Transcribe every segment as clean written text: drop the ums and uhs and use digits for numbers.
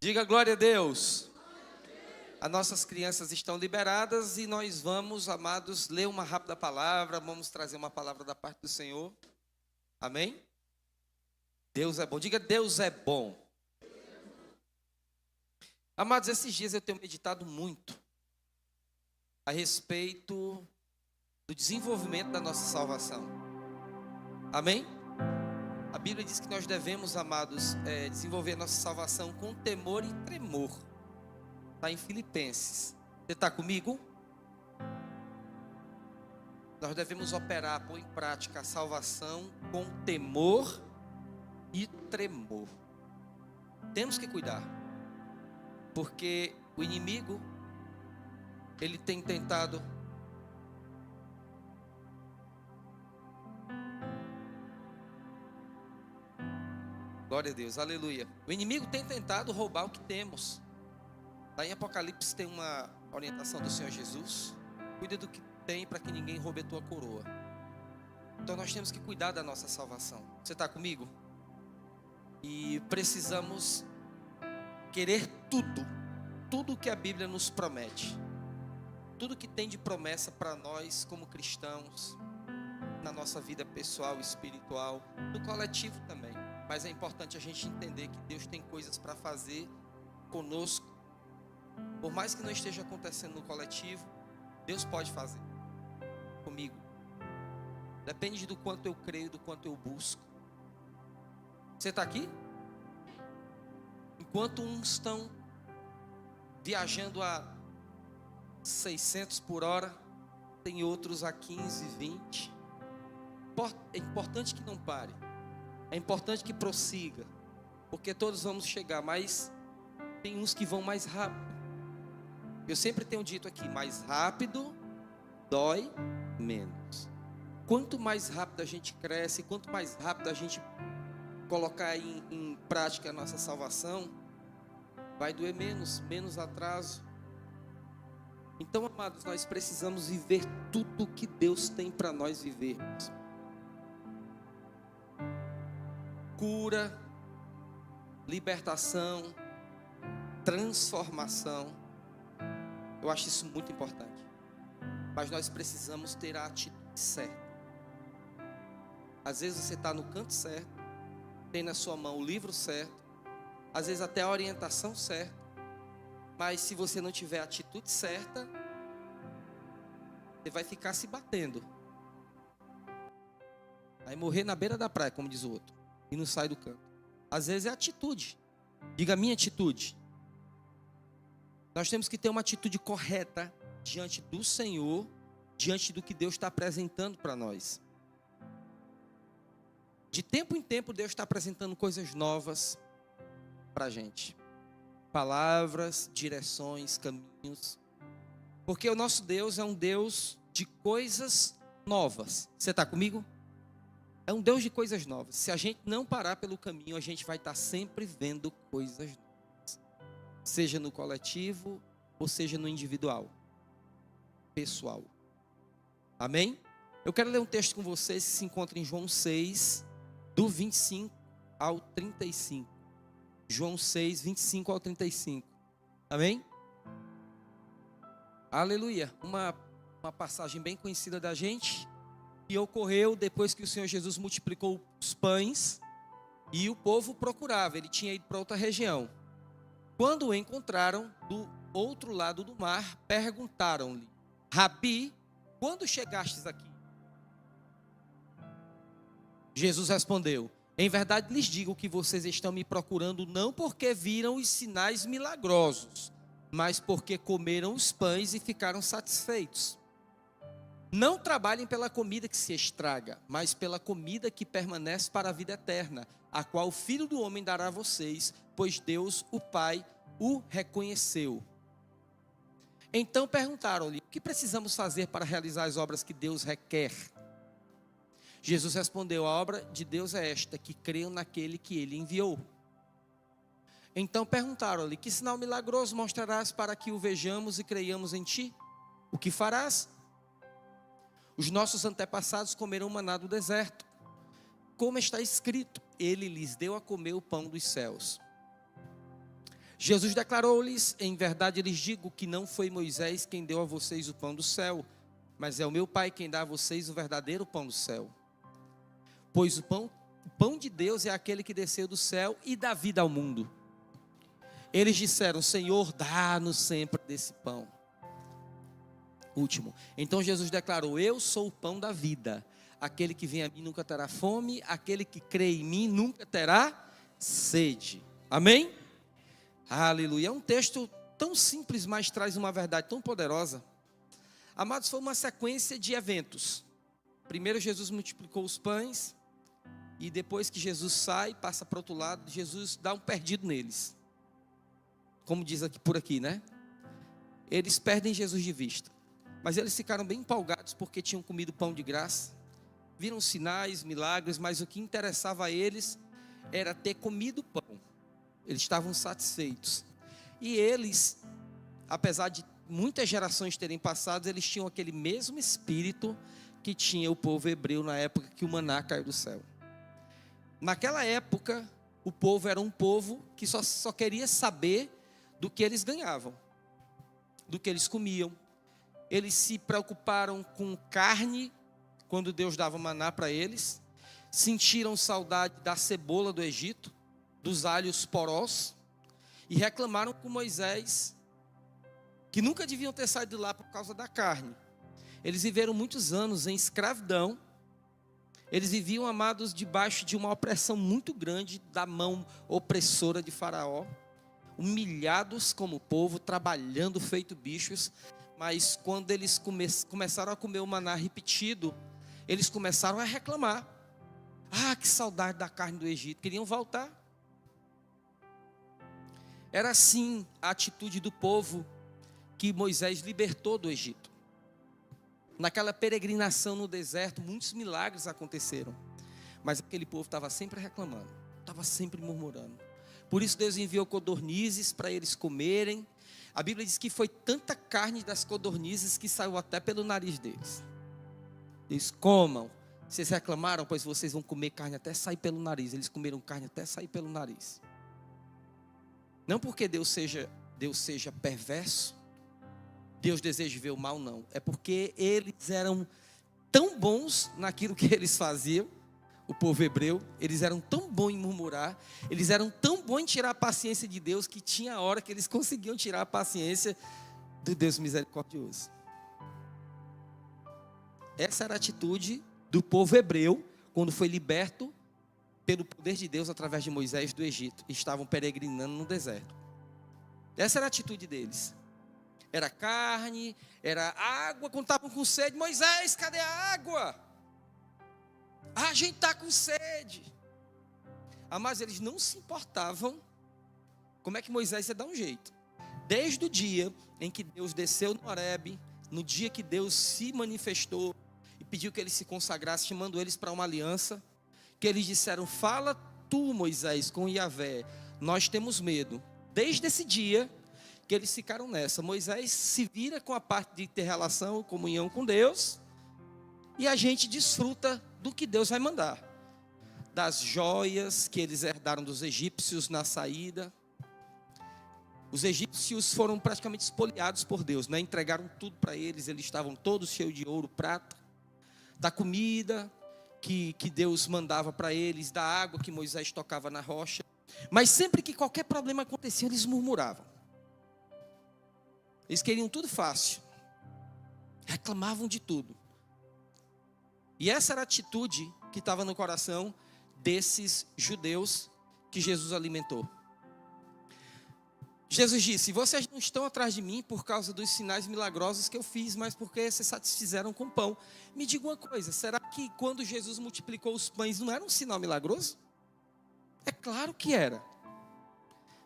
Diga glória a Deus. As nossas crianças estão liberadas e nós vamos, amados, ler uma rápida palavra. Vamos trazer uma palavra da parte do Senhor. Amém? Deus é bom. Diga, Deus é bom. Amados, esses dias eu tenho meditado muito a respeito do desenvolvimento da nossa salvação. Amém? A Bíblia diz que nós devemos, amados, desenvolver a nossa salvação com temor e tremor. Está em Filipenses. Você está comigo? Nós devemos operar, pôr em prática a salvação com temor e tremor. Temos que cuidar, porque o inimigo, ele tem tentado glória a Deus, aleluia. O inimigo tem tentado roubar o que temos. Lá em Apocalipse tem uma orientação do Senhor Jesus: cuida do que tem para que ninguém roube a tua coroa. Então nós temos que cuidar da nossa salvação. Você está comigo? E precisamos querer tudo que a Bíblia nos promete, tudo que tem de promessa para nós como cristãos, na nossa vida pessoal, espiritual, no coletivo também. Mas é importante a gente entender que Deus tem coisas para fazer conosco. Por mais que não esteja acontecendo no coletivo, Deus pode fazer comigo. Depende do quanto eu creio, do quanto eu busco. Você está aqui? Enquanto uns estão viajando a 600 por hora, tem outros a 15, 20. É importante que não pare. É importante que prossiga, porque todos vamos chegar, mas tem uns que vão mais rápido. Eu sempre tenho dito aqui, mais rápido dói menos. Quanto mais rápido a gente cresce, quanto mais rápido a gente colocar em prática a nossa salvação, vai doer menos atraso. Então, amados, nós precisamos viver tudo que Deus tem para nós vivermos. Cura, libertação, transformação. Eu acho isso muito importante. Mas nós precisamos ter a atitude certa. Às vezes você está no canto certo, tem na sua mão o livro certo, às vezes até a orientação certa, mas se você não tiver a atitude certa, você vai ficar se batendo. Vai morrer na beira da praia, como diz o outro, e não sai do canto. Às vezes é atitude. Diga, minha atitude. Nós temos que ter uma atitude correta diante do Senhor, diante do que Deus está apresentando para nós. De tempo em tempo, Deus está apresentando coisas novas para a gente. Palavras, direções, caminhos. Porque o nosso Deus é um Deus de coisas novas. Você está comigo? É um Deus de coisas novas. Se a gente não parar pelo caminho, a gente vai estar sempre vendo coisas novas. Seja no coletivo, ou seja no individual, pessoal. Amém? Eu quero ler um texto com vocês que se encontra em João 6, do 25 ao 35. João 6, 25 ao 35. Amém? Aleluia. Uma passagem bem conhecida da gente, que ocorreu depois que o Senhor Jesus multiplicou os pães e o povo procurava. Ele tinha ido para outra região. Quando o encontraram do outro lado do mar, perguntaram-lhe: Rabi, quando chegastes aqui? Jesus respondeu: em verdade lhes digo que vocês estão me procurando não porque viram os sinais milagrosos, mas porque comeram os pães e ficaram satisfeitos. Não trabalhem pela comida que se estraga, mas pela comida que permanece para a vida eterna, a qual o Filho do Homem dará a vocês, pois Deus, o Pai, o reconheceu. Então perguntaram-lhe: o que precisamos fazer para realizar as obras que Deus requer? Jesus respondeu: a obra de Deus é esta, que creiam naquele que Ele enviou. Então perguntaram-lhe: que sinal milagroso mostrarás para que o vejamos e creiamos em ti? O que farás? Os nossos antepassados comeram maná do deserto. Como está escrito, Ele lhes deu a comer o pão dos céus. Jesus declarou-lhes: em verdade lhes digo que não foi Moisés quem deu a vocês o pão do céu, mas é o meu Pai quem dá a vocês o verdadeiro pão do céu. Pois o pão de Deus é aquele que desceu do céu e dá vida ao mundo. Eles disseram: Senhor, dá-nos sempre desse pão. Último. Então Jesus declarou: eu sou o pão da vida. Aquele que vem a mim nunca terá fome, aquele que crê em mim nunca terá sede. Amém? Aleluia. É um texto tão simples, mas traz uma verdade tão poderosa. Amados, foi uma sequência de eventos. Primeiro Jesus multiplicou os pães, e depois que Jesus sai, passa para o outro lado, Jesus dá um perdido neles. Como diz aqui por aqui, né? Eles perdem Jesus de vista. Mas eles ficaram bem empolgados porque tinham comido pão de graça. Viram sinais, milagres, mas o que interessava a eles era ter comido pão. Eles estavam satisfeitos. E eles, apesar de muitas gerações terem passado, eles tinham aquele mesmo espírito que tinha o povo hebreu na época que o maná caiu do céu. Naquela época, o povo era um povo que só queria saber do que eles ganhavam, do que eles comiam. Eles se preocuparam com carne quando Deus dava maná para eles. Sentiram saudade da cebola do Egito, dos alhos porós, e reclamaram com Moisés que nunca deviam ter saído de lá por causa da carne. Eles viveram muitos anos em escravidão. Eles viviam, amados, debaixo de uma opressão muito grande da mão opressora de Faraó, humilhados como povo, trabalhando feito bichos. Mas quando eles começaram a comer o maná repetido, eles começaram a reclamar. Ah, que saudade da carne do Egito, queriam voltar. Era assim a atitude do povo que Moisés libertou do Egito. Naquela peregrinação no deserto, muitos milagres aconteceram. Mas aquele povo estava sempre reclamando, estava sempre murmurando. Por isso Deus enviou codornizes para eles comerem. A Bíblia diz que foi tanta carne das codornizes que saiu até pelo nariz deles. Eles comam. Vocês reclamaram, pois vocês vão comer carne até sair pelo nariz. Eles comeram carne até sair pelo nariz. Não porque Deus seja perverso, Deus deseja ver o mal, não. É porque eles eram tão bons naquilo que eles faziam, o povo hebreu. Eles eram tão bons em murmurar, eles eram tão bons em tirar a paciência de Deus, que tinha hora que eles conseguiam tirar a paciência do Deus misericordioso. Essa era a atitude do povo hebreu, quando foi liberto pelo poder de Deus através de Moisés do Egito. Estavam peregrinando no deserto. Essa era a atitude deles. Era carne, era água. Quando estavam com sede: Moisés, cadê a água? Ah, a gente está com sede. Mas eles não se importavam como é que Moisés ia dar um jeito. Desde o dia em que Deus desceu no Horebe, no dia que Deus se manifestou e pediu que eles se consagrassem, chamando eles para uma aliança, que eles disseram: fala tu, Moisés, com Yahvé, nós temos medo. Desde esse dia que eles ficaram nessa. Moisés se vira com a parte de ter relação, comunhão com Deus, e a gente desfruta do que Deus vai mandar. Das joias que eles herdaram dos egípcios na saída. Os egípcios foram praticamente espoliados por Deus, né? Entregaram tudo para eles, eles estavam todos cheios de ouro, prata. Da comida que Deus mandava para eles, da água que Moisés tocava na rocha. Mas sempre que qualquer problema acontecia, eles murmuravam. Eles queriam tudo fácil. Reclamavam de tudo. E essa era a atitude que estava no coração desses judeus que Jesus alimentou. Jesus disse: vocês não estão atrás de mim por causa dos sinais milagrosos que eu fiz, mas porque se satisfizeram com pão. Me diga uma coisa, será que quando Jesus multiplicou os pães não era um sinal milagroso? É claro que era.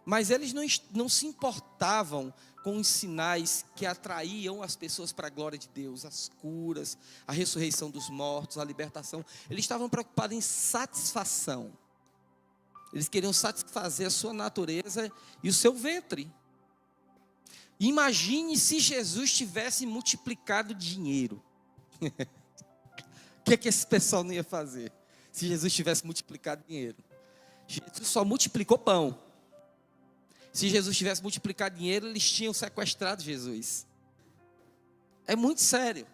Mas eles não se importavam com os sinais que atraíam as pessoas para a glória de Deus, as curas, a ressurreição dos mortos, a libertação. Eles estavam preocupados em satisfação. Eles queriam satisfazer a sua natureza e o seu ventre. Imagine se Jesus tivesse multiplicado dinheiro. O que é que esse pessoal não ia fazer se Jesus tivesse multiplicado dinheiro? Jesus só multiplicou pão. Se Jesus tivesse multiplicado dinheiro, eles tinham sequestrado Jesus. É muito sério.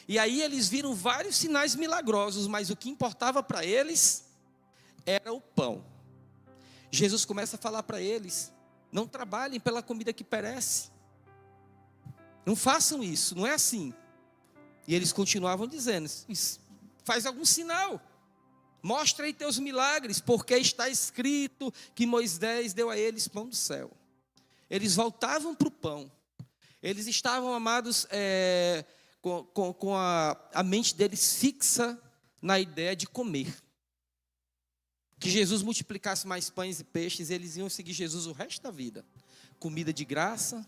E aí eles viram vários sinais milagrosos, mas o que importava para eles era o pão. Jesus começa a falar para eles: não trabalhem pela comida que perece. Não façam isso, não é assim. E eles continuavam dizendo: faz algum sinal. Mostra aí teus milagres, porque está escrito que Moisés deu a eles pão do céu. Eles voltavam para o pão. Eles estavam, amados, com a mente deles fixa na ideia de comer. Que Jesus multiplicasse mais pães e peixes, eles iam seguir Jesus o resto da vida. Comida de graça,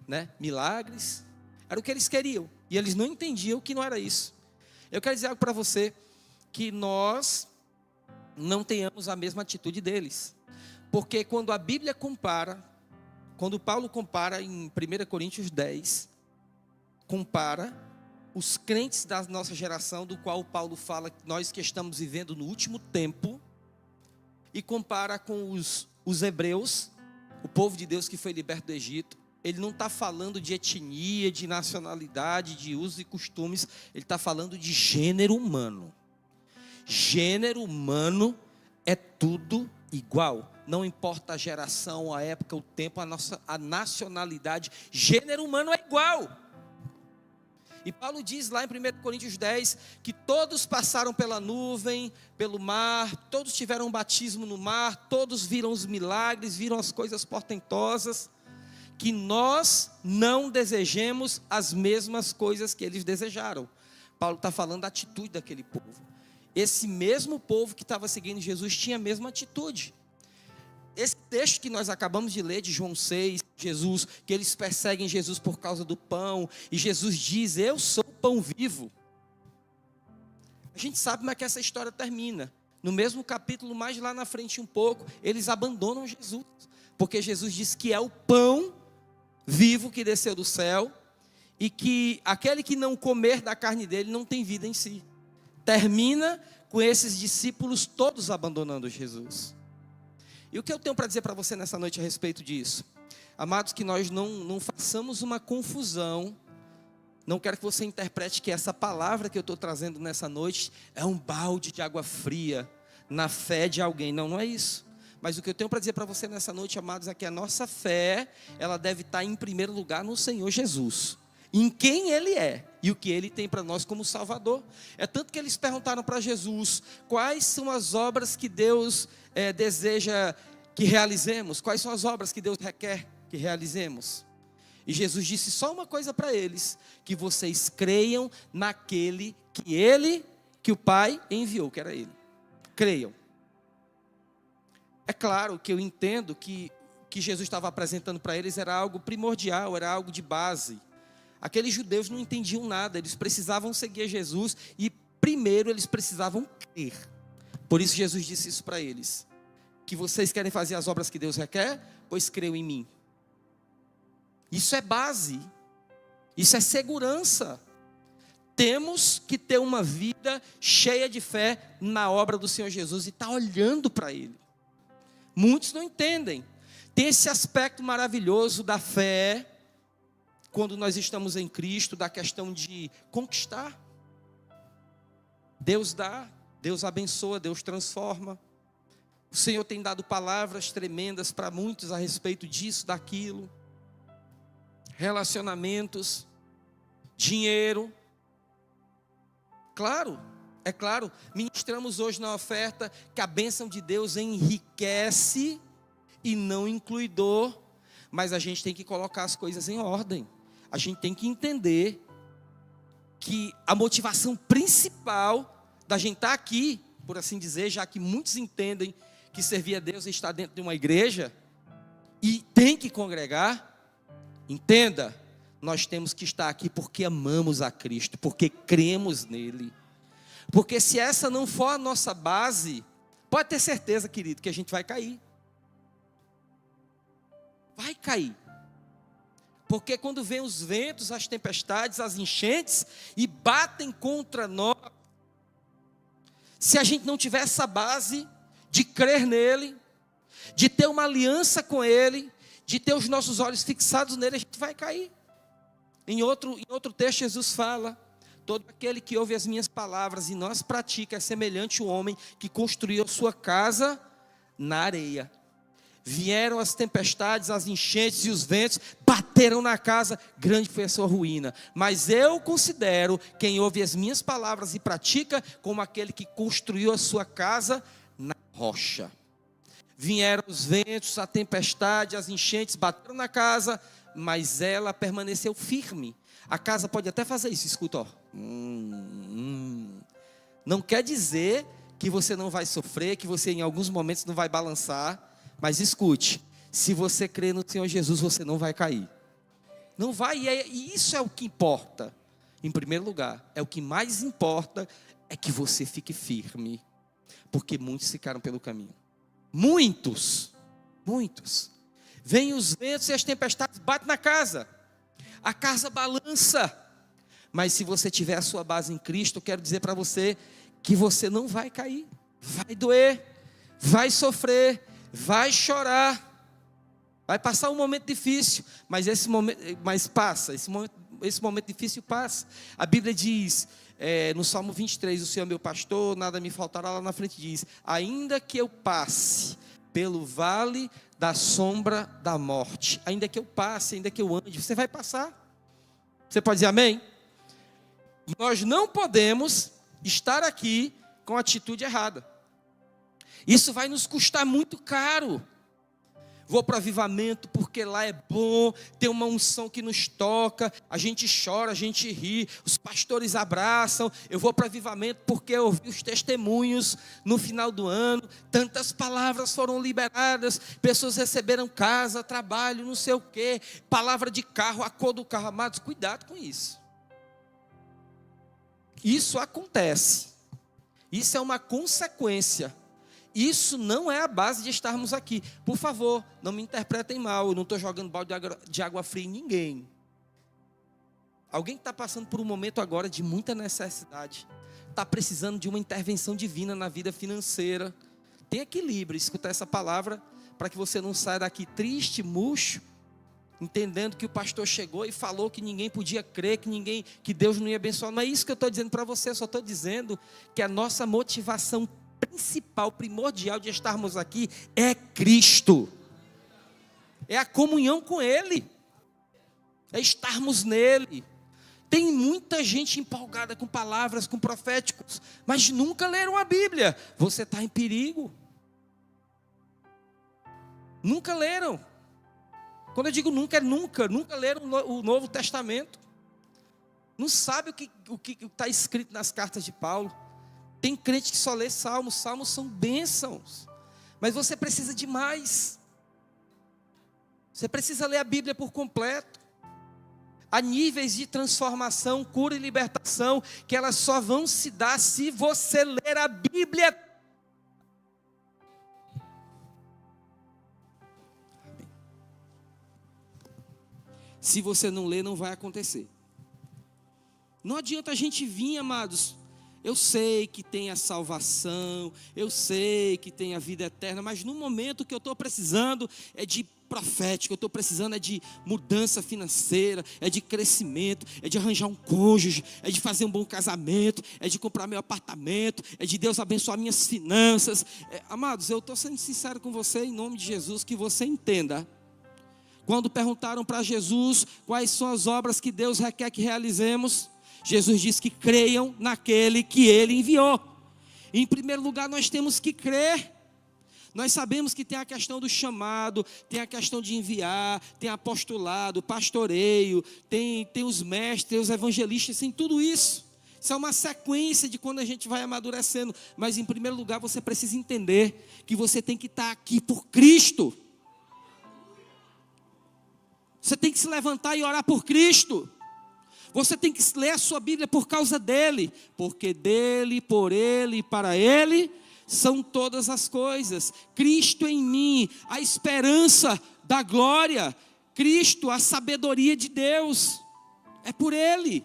né? Milagres, era o que eles queriam. E eles não entendiam que não era isso. Eu quero dizer algo para você, que nós não tenhamos a mesma atitude deles. Porque quando a Bíblia compara, quando Paulo compara em 1 Coríntios 10, compara os crentes da nossa geração, do qual Paulo fala que nós que estamos vivendo no último tempo, e compara com os hebreus, o povo de Deus que foi liberto do Egito. Ele não está falando de etnia, de nacionalidade, de usos e costumes. Ele está falando de gênero humano. Gênero humano é tudo igual. Não importa a geração, a época, o tempo, a nacionalidade. Gênero humano é igual. E Paulo diz lá em 1 Coríntios 10, que todos passaram pela nuvem, pelo mar, todos tiveram um batismo no mar, todos viram os milagres, viram as coisas portentosas, que nós não desejemos as mesmas coisas que eles desejaram. Paulo está falando da atitude daquele povo. Esse mesmo povo que estava seguindo Jesus tinha a mesma atitude. Esse texto que nós acabamos de ler de João 6, Jesus, que eles perseguem Jesus por causa do pão, e Jesus diz: eu sou o pão vivo. A gente sabe como é que essa história termina. No mesmo capítulo, mais lá na frente um pouco, eles abandonam Jesus, porque Jesus diz que é o pão vivo que desceu do céu, e que aquele que não comer da carne dele não tem vida em si. Termina com esses discípulos todos abandonando Jesus. E o que eu tenho para dizer para você nessa noite a respeito disso? Amados, que nós não façamos uma confusão. Não quero que você interprete que essa palavra que eu estou trazendo nessa noite é um balde de água fria na fé de alguém. Não, não é isso. Mas o que eu tenho para dizer para você nessa noite, amados, é que a nossa fé, ela deve estar em primeiro lugar no Senhor Jesus. Em quem Ele é e o que Ele tem para nós como Salvador. É tanto que eles perguntaram para Jesus: quais são as obras que Deus deseja que realizemos? Quais são as obras que Deus requer que realizemos? E Jesus disse só uma coisa para eles: que vocês creiam naquele que o Pai enviou, que era Ele. Creiam. É claro que eu entendo que o que Jesus estava apresentando para eles era algo primordial, era algo de base. Aqueles judeus não entendiam nada, eles precisavam seguir Jesus e primeiro eles precisavam crer. Por isso Jesus disse isso para eles: que vocês querem fazer as obras que Deus requer? Pois creiam em mim. Isso é base, isso é segurança. Temos que ter uma vida cheia de fé na obra do Senhor Jesus e estar olhando para Ele. Muitos não entendem. Tem esse aspecto maravilhoso da fé, quando nós estamos em Cristo, da questão de conquistar. Deus dá, Deus abençoa, Deus transforma. O Senhor tem dado palavras tremendas para muitos a respeito disso, daquilo. Relacionamentos, dinheiro. Claro, é claro, ministramos hoje na oferta que a bênção de Deus enriquece e não inclui dor. Mas a gente tem que colocar as coisas em ordem. A gente tem que entender que a motivação principal da gente estar aqui, por assim dizer, já que muitos entendem que servir a Deus é estar dentro de uma igreja e tem que congregar, entenda, nós temos que estar aqui porque amamos a Cristo, porque cremos nele. Porque se essa não for a nossa base, pode ter certeza, querido, que a gente vai cair. Vai cair. Porque quando vem os ventos, as tempestades, as enchentes e batem contra nós, se a gente não tiver essa base de crer nele, de ter uma aliança com ele, de ter os nossos olhos fixados nele, a gente vai cair. Em outro texto, Jesus fala: todo aquele que ouve as minhas palavras e não as pratica é semelhante ao homem que construiu a sua casa na areia. Vieram as tempestades, as enchentes e os ventos, bateram na casa, grande foi a sua ruína. Mas eu considero quem ouve as minhas palavras e pratica como aquele que construiu a sua casa na rocha. Vieram os ventos, a tempestade, as enchentes, bateram na casa, mas ela permaneceu firme. A casa pode até fazer isso, escuta, ó. Não quer dizer que você não vai sofrer, que você em alguns momentos não vai balançar. Mas escute, se você crer no Senhor Jesus, você não vai cair. Não vai, e isso é o que importa. Em primeiro lugar, o que mais importa é que você fique firme. Porque muitos ficaram pelo caminho. Muitos. Vêm os ventos e as tempestades, batem na casa. A casa balança. Mas se você tiver a sua base em Cristo, eu quero dizer para você que você não vai cair. Vai doer, vai sofrer, vai chorar, vai passar um momento difícil, mas esse momento difícil passa. A Bíblia diz, no Salmo 23, o Senhor é meu pastor, nada me faltará. Lá na frente diz: ainda que eu passe pelo vale da sombra da morte, ainda que eu passe, ainda que eu ande, você vai passar. Você pode dizer amém? Nós não podemos estar aqui com a atitude errada. Isso vai nos custar muito caro. Vou para o avivamento porque lá é bom, tem uma unção que nos toca, a gente chora, a gente ri, os pastores abraçam. Eu vou para o avivamento porque eu ouvi os testemunhos no final do ano, tantas palavras foram liberadas, pessoas receberam casa, trabalho, não sei o quê, palavra de carro, a cor do carro. Amados, cuidado com isso. Isso acontece, isso é uma consequência. Isso não é a base de estarmos aqui. Por favor, não me interpretem mal. Eu não estou jogando balde de água fria em ninguém. Alguém que está passando por um momento agora de muita necessidade, está precisando de uma intervenção divina na vida financeira. Tem equilíbrio, escutar essa palavra, para que você não saia daqui triste, murcho, entendendo que o pastor chegou e falou que ninguém podia crer, que Deus não ia abençoar. Não é isso que eu estou dizendo para você. Eu só estou dizendo que a nossa motivação principal, primordial de estarmos aqui é Cristo, é a comunhão com Ele, é estarmos nele. Tem muita gente empolgada com palavras, com proféticos, mas nunca leram a Bíblia. Você está em perigo. Nunca leram. Quando eu digo nunca, é nunca leram o Novo Testamento. Não sabe o que está escrito nas cartas de Paulo. Tem crente que só lê salmos. Salmos são bênçãos. Mas você precisa de mais. Você precisa ler a Bíblia por completo. Há níveis de transformação, cura e libertação que elas só vão se dar se você ler a Bíblia. Se você não ler, não vai acontecer. Não adianta a gente vir, amados. Eu sei que tem a salvação, eu sei que tem a vida eterna, mas no momento que eu estou precisando é de profético, eu estou precisando é de mudança financeira, é de crescimento, é de arranjar um cônjuge, é de fazer um bom casamento, é de comprar meu apartamento, é de Deus abençoar minhas finanças. Amados, eu estou sendo sincero com você em nome de Jesus, que você entenda. Quando perguntaram para Jesus quais são as obras que Deus requer que realizemos, Jesus disse que creiam naquele que Ele enviou. Em primeiro lugar, nós temos que crer. Nós sabemos que tem a questão do chamado, tem a questão de enviar, tem apostolado, pastoreio, tem os mestres, tem os evangelistas, tem tudo isso. Isso é uma sequência de quando a gente vai amadurecendo. Mas em primeiro lugar, você precisa entender que você tem que estar aqui por Cristo. Você tem que se levantar e orar por Cristo. Você tem que ler a sua Bíblia por causa dele. Porque dele, por ele e para ele são todas as coisas. Cristo em mim, a esperança da glória. Cristo, a sabedoria de Deus. É por ele.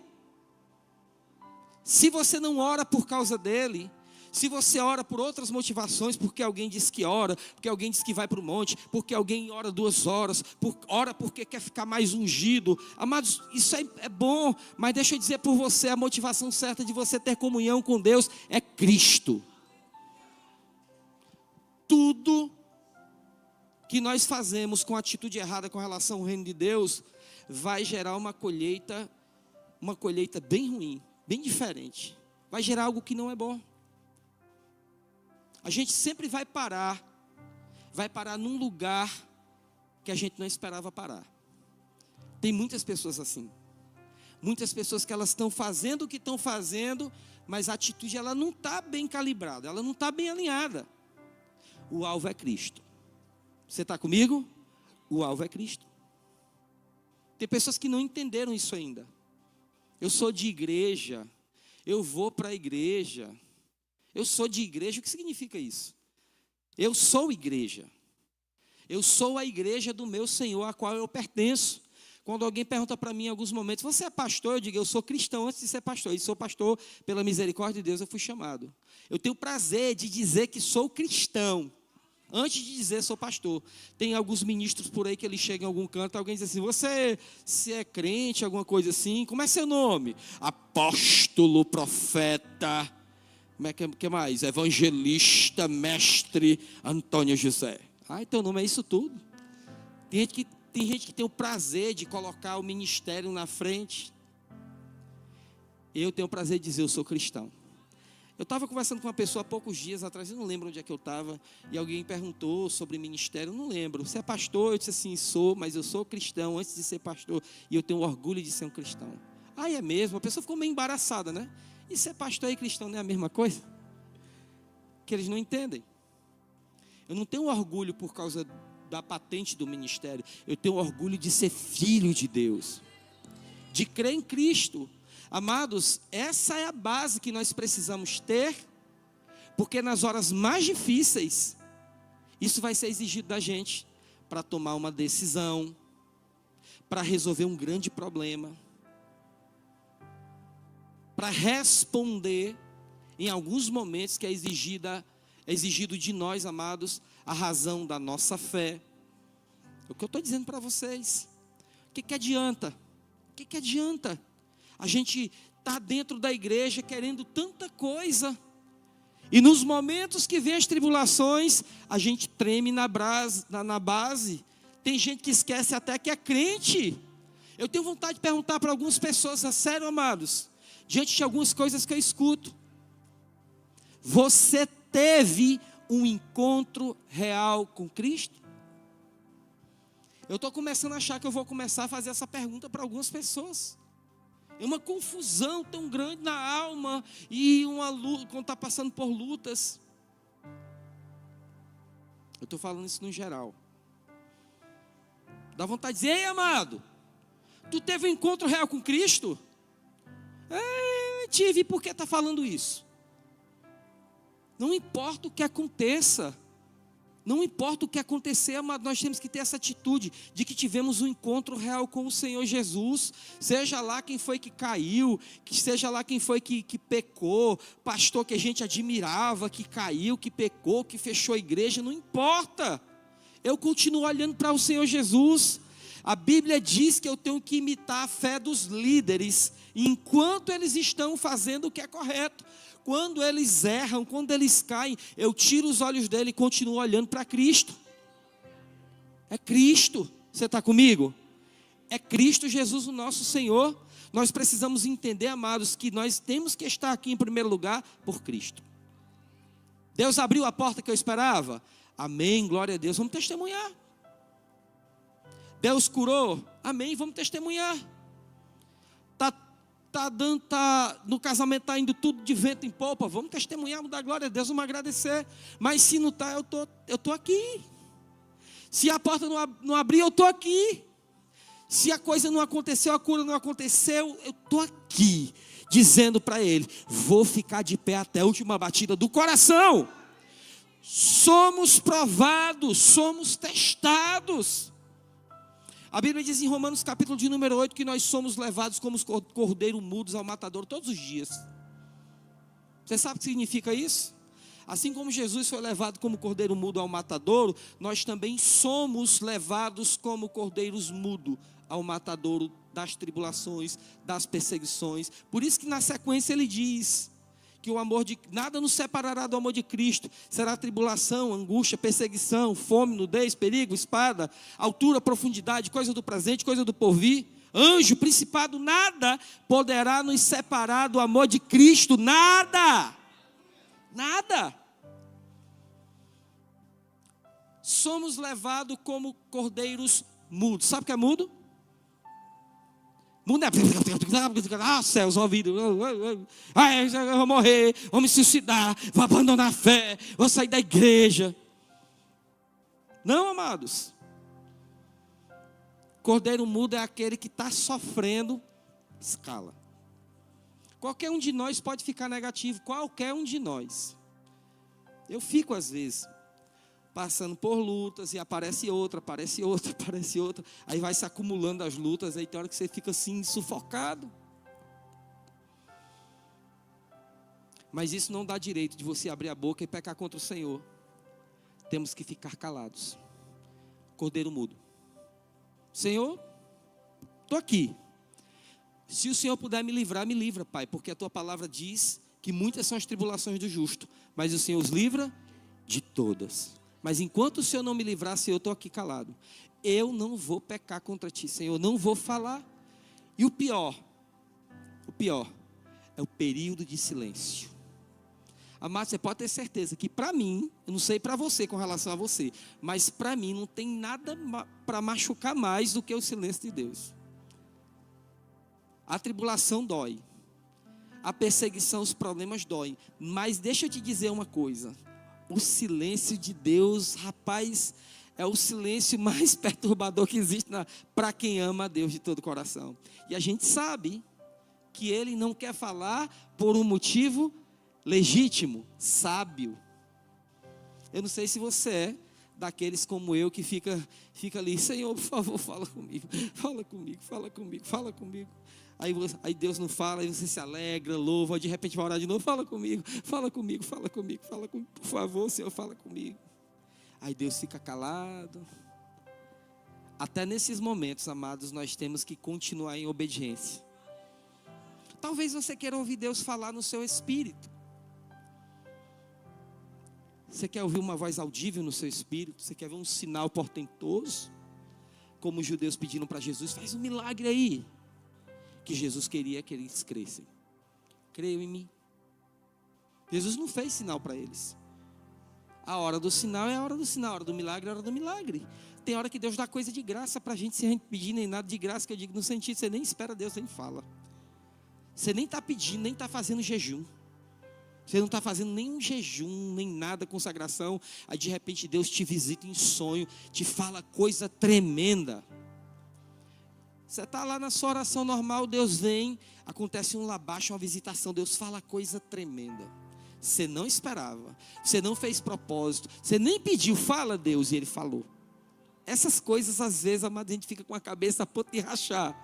Se você não ora por causa dele, Se você ora por outras motivações, porque alguém diz que ora, porque alguém diz que vai para o monte, porque alguém ora 2 horas, ora porque quer ficar mais ungido. Amados, isso é bom, mas deixa eu dizer por você, a motivação certa de você ter comunhão com Deus é Cristo. Tudo que nós fazemos com atitude errada com relação ao reino de Deus, vai gerar uma colheita bem ruim, bem diferente. Vai gerar algo que não é bom. A gente sempre vai parar num lugar que a gente não esperava parar. Tem muitas pessoas assim. Muitas pessoas que elas estão fazendo o que estão fazendo, mas a atitude ela não está bem calibrada, ela não está bem alinhada. O alvo é Cristo. Você está comigo? O alvo é Cristo. Tem pessoas que não entenderam isso ainda. Eu sou de igreja, eu vou para a igreja. Eu sou de igreja, o que significa isso? Eu sou igreja. Eu sou a igreja do meu Senhor, a qual eu pertenço. Quando alguém pergunta para mim em alguns momentos, você é pastor? Eu digo, eu sou cristão antes de ser pastor. E sou pastor, pela misericórdia de Deus, eu fui chamado. Eu tenho prazer de dizer que sou cristão, antes de dizer sou pastor. Tem alguns ministros por aí que eles chegam em algum canto, alguém diz assim, se é crente, alguma coisa assim, como é seu nome? Apóstolo, profeta, como é que mais? Evangelista, mestre Antônio José. Teu nome é isso tudo. Tem gente que tem o prazer de colocar o ministério na frente. Eu tenho o prazer de dizer, eu sou cristão. Eu estava conversando com uma pessoa há poucos dias atrás, eu não lembro onde é que eu estava, e alguém perguntou sobre ministério, eu não lembro. Você é pastor? Eu disse assim, sou, mas eu sou cristão antes de ser pastor, e eu tenho orgulho de ser um cristão. É mesmo? A pessoa ficou meio embaraçada, né? E ser pastor e cristão não é a mesma coisa? Que eles não entendem. Eu não tenho orgulho por causa da patente do ministério, eu tenho orgulho de ser filho de Deus, de crer em Cristo. Amados, essa é a base que nós precisamos ter, porque nas horas mais difíceis, isso vai ser exigido da gente, para tomar uma decisão, para resolver um grande problema, para responder em alguns momentos que é exigido de nós, amados, a razão da nossa fé. É o que eu estou dizendo para vocês. O que adianta? O que adianta? A gente está dentro da igreja querendo tanta coisa, e nos momentos que vem as tribulações, a gente treme na base. Tem gente que esquece até que é crente. Eu tenho vontade de perguntar para algumas pessoas, sério, amados, diante de algumas coisas que eu escuto: você teve um encontro real com Cristo? Eu estou começando a achar que eu vou começar a fazer essa pergunta para algumas pessoas. É uma confusão tão grande na alma, e uma luta, quando está passando por lutas. Eu estou falando isso no geral. Dá vontade de dizer, ei amado, tu teve um encontro real com Cristo? Tive, por que está falando isso? Não importa o que aconteça, não importa o que acontecer, amado, nós temos que ter essa atitude de que tivemos um encontro real com o Senhor Jesus. Seja lá quem foi que caiu, seja lá quem foi que pecou, pastor que a gente admirava, que caiu, que pecou, que fechou a igreja, não importa. Eu continuo olhando para o Senhor Jesus. A Bíblia diz que eu tenho que imitar a fé dos líderes, enquanto eles estão fazendo o que é correto. Quando eles erram, quando eles caem, eu tiro os olhos dele e continuo olhando para Cristo. É Cristo. Você está comigo? É Cristo Jesus, o nosso Senhor. Nós precisamos entender, amados, que nós temos que estar aqui em primeiro lugar por Cristo. Deus abriu a porta que eu esperava? Amém, glória a Deus, vamos testemunhar. Deus curou? Amém, vamos testemunhar. No casamento está indo tudo de vento em popa, vamos testemunhar, vamos dar glória a Deus, vamos agradecer. Mas se não está, eu estou aqui. Se a porta não abrir, eu estou aqui. Se a coisa não aconteceu, a cura não aconteceu, eu estou aqui, dizendo para ele, vou ficar de pé até a última batida do coração. Somos provados, somos testados. A Bíblia diz em Romanos capítulo de número 8 que nós somos levados como cordeiros mudos ao matadouro todos os dias. Você sabe o que significa isso? Assim como Jesus foi levado como cordeiro mudo ao matadouro, nós também somos levados como cordeiros mudos ao matadouro das tribulações, das perseguições. Por isso que na sequência ele diz que o amor de nada nos separará do amor de Cristo. Será tribulação, angústia, perseguição, fome, nudez, perigo, espada, altura, profundidade, coisa do presente, coisa do porvir, anjo, principado, nada poderá nos separar do amor de Cristo, nada. Nada. Somos levados como cordeiros mudos. Sabe o que é mudo? Mudo é... Ah, céus, ouvidos. Eu vou morrer, vou me suicidar, vou abandonar a fé, vou sair da igreja. Não, amados. Cordeiro mudo é aquele que está sofrendo escala. Qualquer um de nós pode ficar negativo, qualquer um de nós. Eu fico às vezes passando por lutas e aparece outra, aparece outra, aparece outra. Aí vai se acumulando as lutas, aí tem hora que você fica assim sufocado. Mas isso não dá direito de você abrir a boca e pecar contra o Senhor. Temos que ficar calados. Cordeiro mudo. Senhor, estou aqui. Se o Senhor puder me livrar, me livra, Pai, porque a Tua palavra diz que muitas são as tribulações do justo, mas o Senhor os livra de todas. Mas enquanto o Senhor não me livrar, Senhor, eu estou aqui calado. Eu não vou pecar contra Ti, Senhor, não vou falar. E o pior é o período de silêncio. Amado, você pode ter certeza que para mim, eu não sei para você com relação a você, mas para mim não tem nada para machucar mais do que o silêncio de Deus. A tribulação dói, a perseguição, os problemas doem, mas deixa eu te dizer uma coisa, o silêncio de Deus, rapaz, é o silêncio mais perturbador que existe para quem ama a Deus de todo o coração. E a gente sabe que Ele não quer falar por um motivo legítimo, sábio. Eu não sei se você é daqueles como eu que fica ali, Senhor, por favor, fala comigo, fala comigo, fala comigo, fala comigo. Aí Deus não fala, aí você se alegra, louva, de repente vai orar de novo, fala comigo, fala comigo, fala comigo, fala comigo, por favor, Senhor, fala comigo. Aí Deus fica calado. Até nesses momentos, amados, nós temos que continuar em obediência. Talvez você queira ouvir Deus falar no seu espírito. Você quer ouvir uma voz audível no seu espírito? Você quer ver um sinal portentoso? Como os judeus pediram para Jesus, faz um milagre aí. Que Jesus queria que eles crescem. Creio em mim. Jesus não fez sinal para eles. A hora do sinal é a hora do sinal, a hora do milagre é a hora do milagre. Tem hora que Deus dá coisa de graça para a gente, sem pedir nem nada de graça, que eu digo no sentido, você nem espera Deus, nem fala. Você nem está pedindo, nem está fazendo jejum. Você não está fazendo nenhum jejum, nem nada, consagração. Aí de repente Deus te visita em sonho, te fala coisa tremenda. Você está lá na sua oração normal, Deus vem, acontece um labacho, uma visitação, Deus fala coisa tremenda. Você não esperava, você não fez propósito, você nem pediu, fala Deus, e Ele falou. Essas coisas às vezes, amado, a gente fica com a cabeça a ponto de rachar.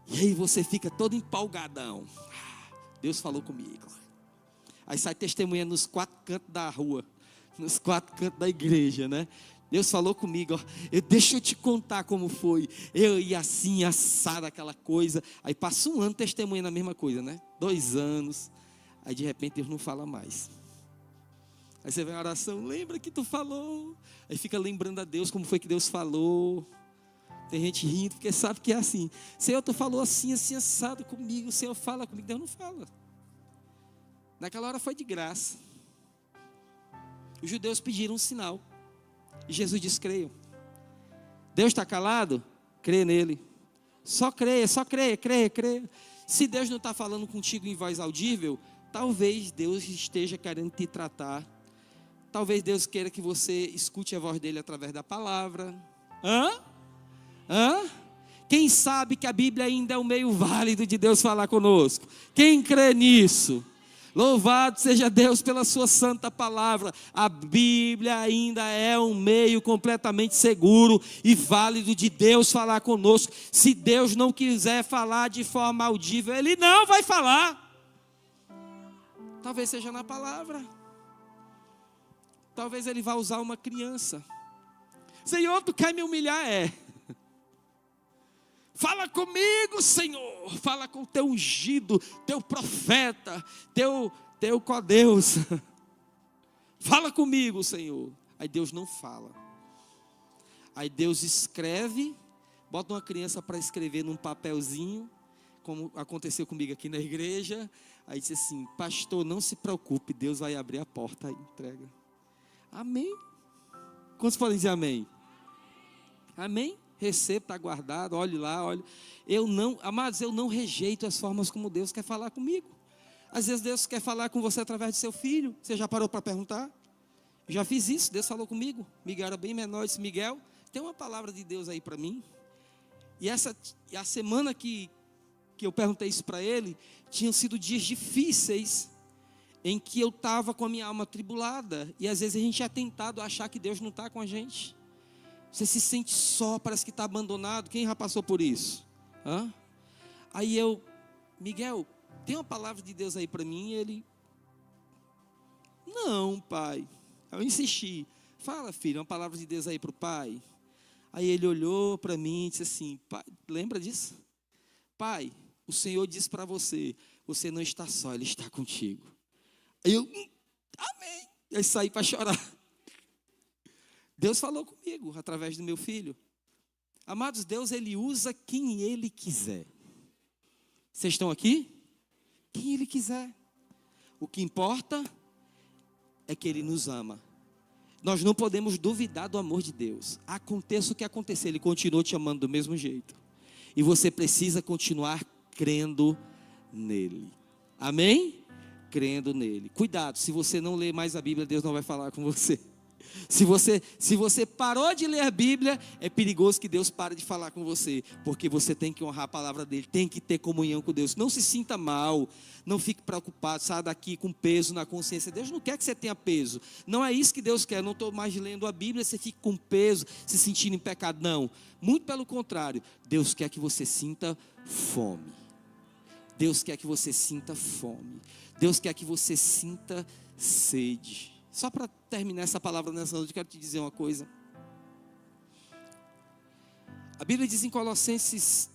E aí você fica todo empolgadão. Deus falou comigo. Aí sai testemunha nos 4 cantos da rua, nos 4 cantos da igreja, né? Deus falou comigo, ó, deixa eu te contar como foi. Eu ia assim, assado aquela coisa. Aí passa 1 ano testemunhando a mesma coisa, né? 2 anos. Aí de repente Deus não fala mais. Aí você vem à oração, lembra que tu falou. Aí fica lembrando a Deus como foi que Deus falou. Tem gente rindo porque sabe que é assim. Senhor, tu falou assim, assim, assado comigo. O Senhor fala comigo. Deus não fala. Naquela hora foi de graça. Os judeus pediram um sinal. E Jesus disse, creiam. Deus está calado? Crê nele. Só creia, creia. Se Deus não está falando contigo em voz audível, talvez Deus esteja querendo te tratar. Talvez Deus queira que você escute a voz dele através da palavra. Quem sabe que a Bíblia ainda é um meio válido de Deus falar conosco? Quem crê nisso? Louvado seja Deus pela sua santa palavra. A Bíblia ainda é um meio completamente seguro e válido de Deus falar conosco. Se Deus não quiser falar de forma audível, Ele não vai falar. Talvez seja na palavra. Talvez Ele vá usar uma criança. Senhor, tu quer me humilhar? Fala comigo, Senhor. Fala com o teu ungido, teu profeta, teu Deus. Fala comigo, Senhor. Aí Deus não fala. Aí Deus escreve, bota uma criança para escrever num papelzinho, como aconteceu comigo aqui na igreja. Aí disse assim: pastor, não se preocupe, Deus vai abrir a porta. Aí entrega. Amém? Quantos podem dizer amém? Amém? Receba, está guardado, olhe lá, olhe. Amados, eu não rejeito as formas como Deus quer falar comigo. Às vezes Deus quer falar com você através de seu filho. Você já parou para perguntar? Já fiz isso, Deus falou comigo. Miguel era bem menor, disse: Miguel, tem uma palavra de Deus aí para mim. E a semana que eu perguntei isso para ele, tinham sido dias difíceis, em que eu estava com a minha alma atribulada. E às vezes a gente é tentado a achar que Deus não está com a gente. Você se sente só, parece que está abandonado. Quem já passou por isso? Aí Miguel, tem uma palavra de Deus aí para mim? E ele: não, pai. Eu insisti: fala, filho, uma palavra de Deus aí para o pai. Aí ele olhou para mim e disse assim: pai, lembra disso? Pai, o Senhor disse para você: você não está só, Ele está contigo. Aí eu: amém. Aí saí para chorar. Deus falou comigo através do meu filho. Amados, Deus, Ele usa quem Ele quiser. Vocês estão aqui? Quem Ele quiser. O que importa é que Ele nos ama. Nós não podemos duvidar do amor de Deus. Aconteça o que acontecer, Ele continua te amando do mesmo jeito. E você precisa continuar crendo nele. Amém? Crendo nele. Cuidado, se você não ler mais a Bíblia, Deus não vai falar com você. Se você parou de ler a Bíblia, é perigoso que Deus pare de falar com você, porque você tem que honrar a palavra dele, tem que ter comunhão com Deus. Não se sinta mal, não fique preocupado, saia daqui com peso na consciência. Deus não quer que você tenha peso, não é isso que Deus quer. Não estou mais lendo a Bíblia, você fica com peso, se sentindo em pecado, não. Muito pelo contrário, Deus quer que você sinta fome. Deus quer que você sinta fome. Deus quer que você sinta sede. Só para terminar essa palavra nessa noite, eu quero te dizer uma coisa. A Bíblia diz em Colossenses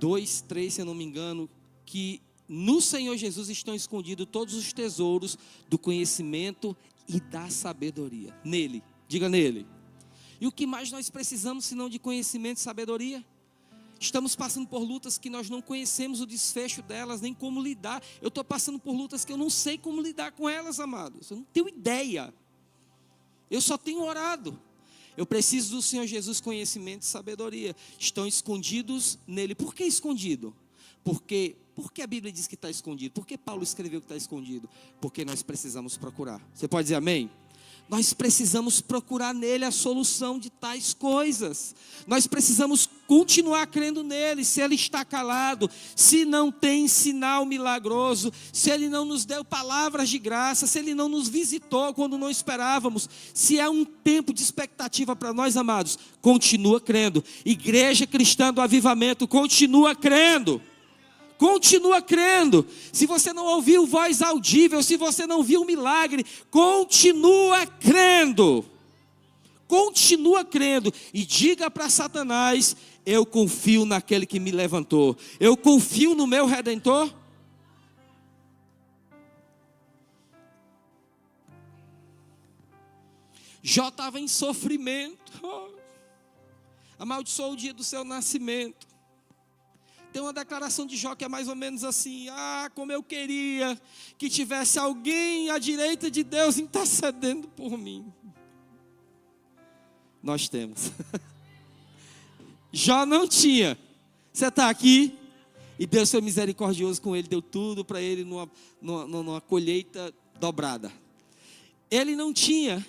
2, 3, se eu não me engano, que no Senhor Jesus estão escondidos todos os tesouros do conhecimento e da sabedoria. Nele, diga nele. E o que mais nós precisamos senão de conhecimento e sabedoria? Estamos passando por lutas que nós não conhecemos o desfecho delas, nem como lidar. Eu estou passando por lutas que eu não sei como lidar com elas, amados. Eu não tenho ideia. Eu só tenho orado. Eu preciso do Senhor Jesus, conhecimento e sabedoria. Estão escondidos nele. Por que escondido? Por que a Bíblia diz que está escondido? Por que Paulo escreveu que está escondido? Porque nós precisamos procurar. Você pode dizer amém? Nós precisamos procurar nele a solução de tais coisas. Nós precisamos continuar crendo nele. Se ele está calado, se não tem sinal milagroso, se ele não nos deu palavras de graça, se ele não nos visitou quando não esperávamos, se é um tempo de expectativa para nós, amados, continua crendo. Igreja Cristã do Avivamento, continua crendo. Continua crendo. Se você não ouviu voz audível, se você não viu um milagre, continua crendo. Continua crendo. E diga para Satanás: eu confio naquele que me levantou. Eu confio no meu Redentor. Jó estava em sofrimento. Amaldiçoou o dia do seu nascimento. Tem uma declaração de Jó que é mais ou menos assim: como eu queria que tivesse alguém à direita de Deus intercedendo por mim. Nós temos. Jó não tinha. Você está aqui e Deus foi misericordioso com ele, deu tudo para ele numa colheita dobrada. Ele não tinha.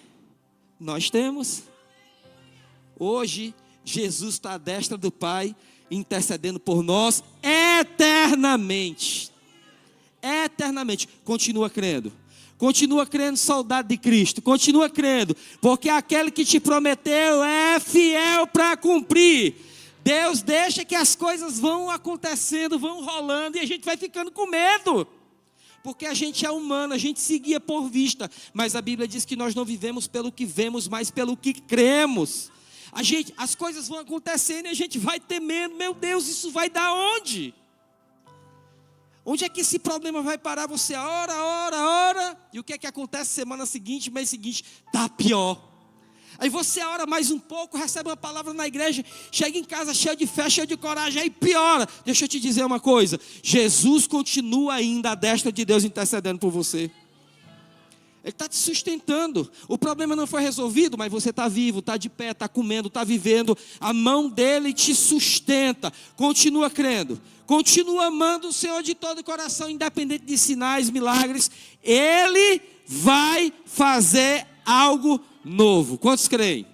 Nós temos. Hoje Jesus está à destra do Pai, intercedendo por nós eternamente. Eternamente. Continua crendo. Continua crendo, soldado de Cristo. Continua crendo, porque aquele que te prometeu é fiel para cumprir. Deus deixa que as coisas vão acontecendo, vão rolando, e a gente vai ficando com medo. Porque a gente é humano, a gente se guia por vista. Mas a Bíblia diz que nós não vivemos pelo que vemos, mas pelo que cremos. As coisas vão acontecendo e a gente vai temendo. Meu Deus, isso vai dar onde? Onde é que esse problema vai parar? Você ora. E o que é que acontece semana seguinte, mês seguinte? Está pior. Aí você ora mais um pouco, recebe uma palavra na igreja, chega em casa cheio de fé, cheio de coragem, aí piora. Deixa eu te dizer uma coisa. Jesus continua ainda à destra de Deus intercedendo por você. Ele está te sustentando. O problema não foi resolvido, mas você está vivo, está de pé, está comendo, está vivendo. A mão dele te sustenta. Continua crendo. Continua amando o Senhor de todo o coração, independente de sinais, milagres. Ele vai fazer algo novo. Quantos creem?